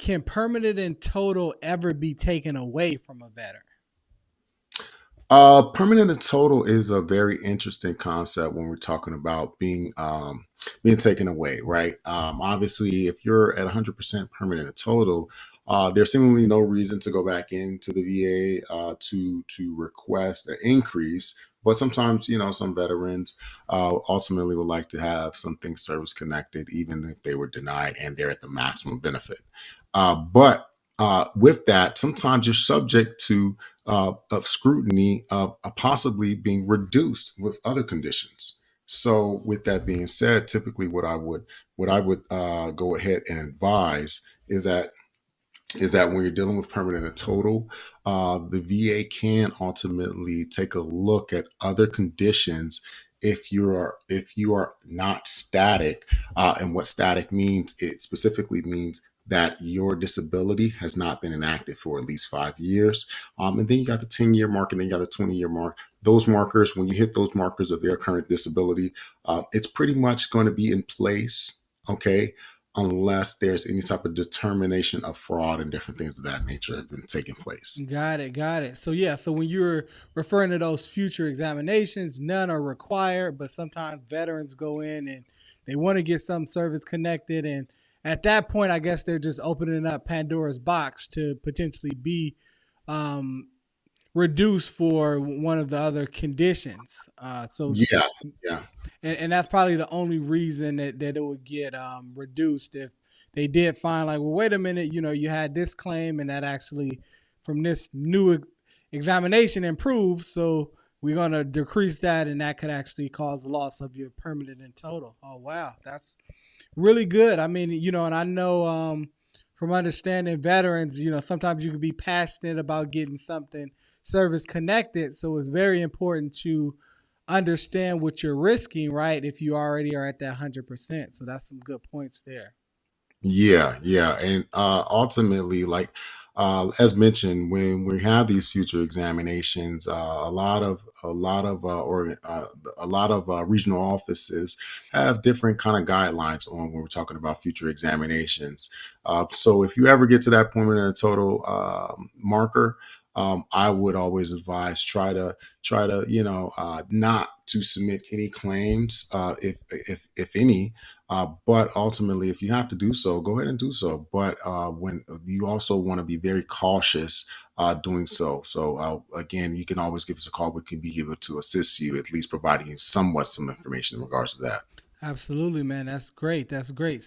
can permanent and total ever be taken away from a veteran? Permanent and total is a very interesting concept when we're talking about being taken away, right? Obviously, if you're at 100% permanent and total, there's seemingly no reason to go back into the VA to request an increase. But sometimes, some veterans ultimately would like to have something service connected, even if they were denied and they're at the maximum benefit. But with that, sometimes you're subject to of scrutiny of possibly being reduced with other conditions. So, with that being said, typically what I would go ahead and advise is that when you're dealing with permanent and total, the VA can ultimately take a look at other conditions if you are not static, and what static means, it specifically means that your disability has not been enacted for at least 5 years. And then you got the 10-year mark, and then you got the 20-year mark. Those markers, when you hit those markers of their current disability, it's pretty much going to be in place. Okay, unless there's any type of determination of fraud and different things of that nature have been taking place. Got it. Got it. So yeah. So when you're referring to those future examinations, none are required, but sometimes veterans go in and they want to get some service connected, and at that point, I guess they're just opening up Pandora's box to potentially be um, reduced for one of the other conditions. So Yeah, yeah. and that's probably the only reason that it would get reduced if they did find like, well, wait a minute, you had this claim and that actually from this new examination improved, so we're going to decrease that, and that could actually cause loss of your permanent and total. Oh wow, that's really good. I mean, and I know from understanding veterans, sometimes you can be passionate about getting something service connected. So it's very important to understand what you're risking, right? If you already are at that 100%. So that's some good points there. Yeah, yeah, and ultimately, like as mentioned, when we have these future examinations, a lot of regional offices have different kind of guidelines on when we're talking about future examinations. So if you ever get to that point in a total marker, I would always advise try to not to submit any claims, if any, but ultimately, if you have to do so, go ahead and do so. But when you also want to be very cautious doing so. So again, you can always give us a call. We can be able to assist you, at least providing you somewhat some information in regards to that. Absolutely, man. That's great. That's great. So